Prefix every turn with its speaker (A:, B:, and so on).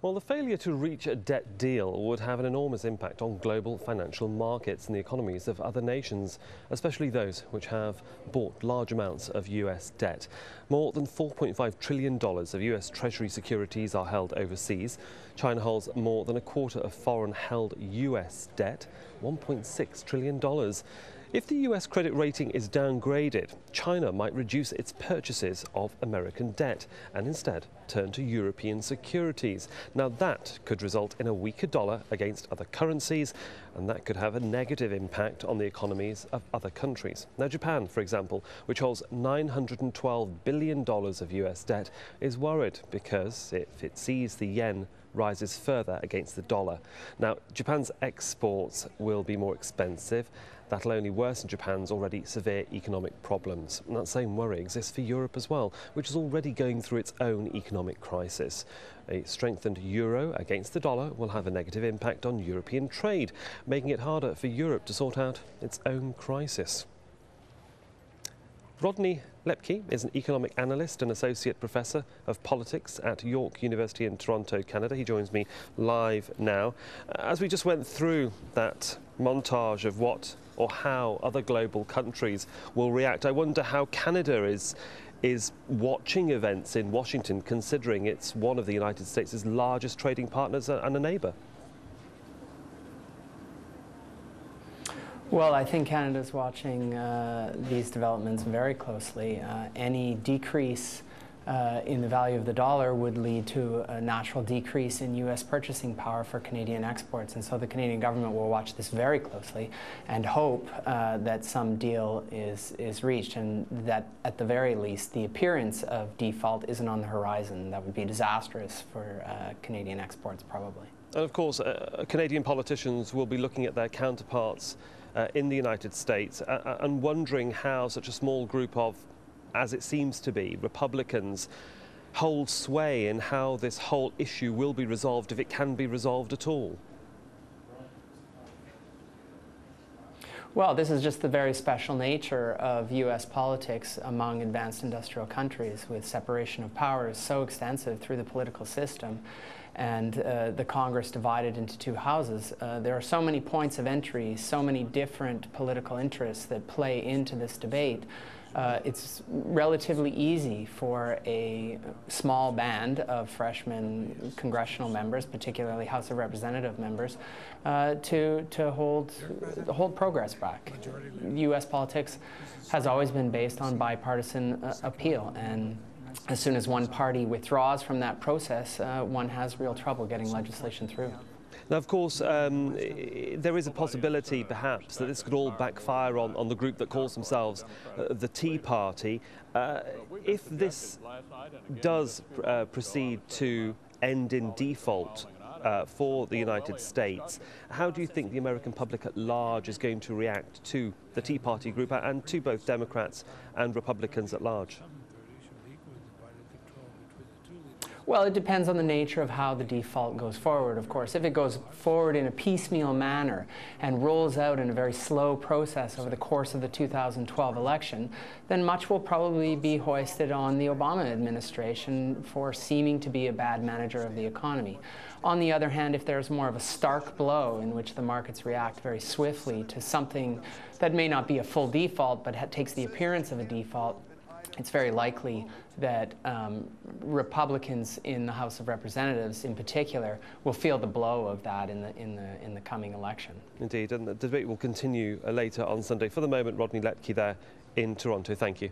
A: Well, the failure to reach a debt deal would have an enormous impact on global financial markets and the economies of other nations, especially those which have bought large amounts of US debt. More than $4.5 trillion of US Treasury securities are held overseas. China holds more than a quarter of foreign-held US debt, $1.6 trillion. If the US credit rating is downgraded, China might reduce its purchases of American debt and instead turn to European securities. Now that could result in a weaker dollar against other currencies, and that could have a negative impact on the economies of other countries. Now Japan, for example, which holds $912 billion of US debt, is worried because if it sees the yen rises further against the dollar. Now, Japan's exports will be more expensive. That'll only worsen Japan's already severe economic problems. And that same worry exists for Europe as well, which is already going through its own economic crisis. A strengthened euro against the dollar will have a negative impact on European trade, making it harder for Europe to sort out its own crisis. Rodney Loeppky is an economic analyst and associate professor of politics at York University in Toronto, Canada. He joins me live now. As we just went through that montage of what or how other global countries will react, I wonder how Canada is watching events in Washington, considering it's one of the United States' largest trading partners and a neighbour.
B: Well, I think Canada's watching these developments very closely. Any decrease in the value of the dollar would lead to a natural decrease in U.S. purchasing power for Canadian exports. And so the Canadian government will watch this very closely and hope that some deal is reached, and that at the very least the appearance of default isn't on the horizon. That would be disastrous for Canadian exports, probably.
A: And of course, Canadian politicians will be looking at their counterparts in the United States and wondering how such a small group of, as it seems to be, Republicans hold sway in how this whole issue will be resolved, if it can be resolved at all.
B: Well, this is just the very special nature of U.S. politics among advanced industrial countries, with separation of powers so extensive through the political system and the Congress divided into two houses. There are so many points of entry, so many different political interests that play into this debate. It's relatively easy for a small band of freshman congressional members, particularly House of Representative members, to hold progress back. U.S. politics has always been based on bipartisan appeal, and as soon as one party withdraws from that process, one has real trouble getting legislation through.
A: Now, of course, there is a possibility, perhaps, that this could all backfire on the group that calls themselves the Tea Party. If this does proceed to end in default for the United States, how do you think the American public at large is going to react to the Tea Party group and to both Democrats and Republicans at large?
B: Well, it depends on the nature of how the default goes forward, of course. If it goes forward in a piecemeal manner and rolls out in a very slow process over the course of the 2012 election, then much will probably be hoisted on the Obama administration for seeming to be a bad manager of the economy. On the other hand, if there's more of a stark blow in which the markets react very swiftly to something that may not be a full default but takes the appearance of a default, it's very likely that Republicans in the House of Representatives, in particular, will feel the blow of that in the coming election.
A: Indeed, and the debate will continue later on Sunday. For the moment, Rodney Loeppky there in Toronto. Thank you.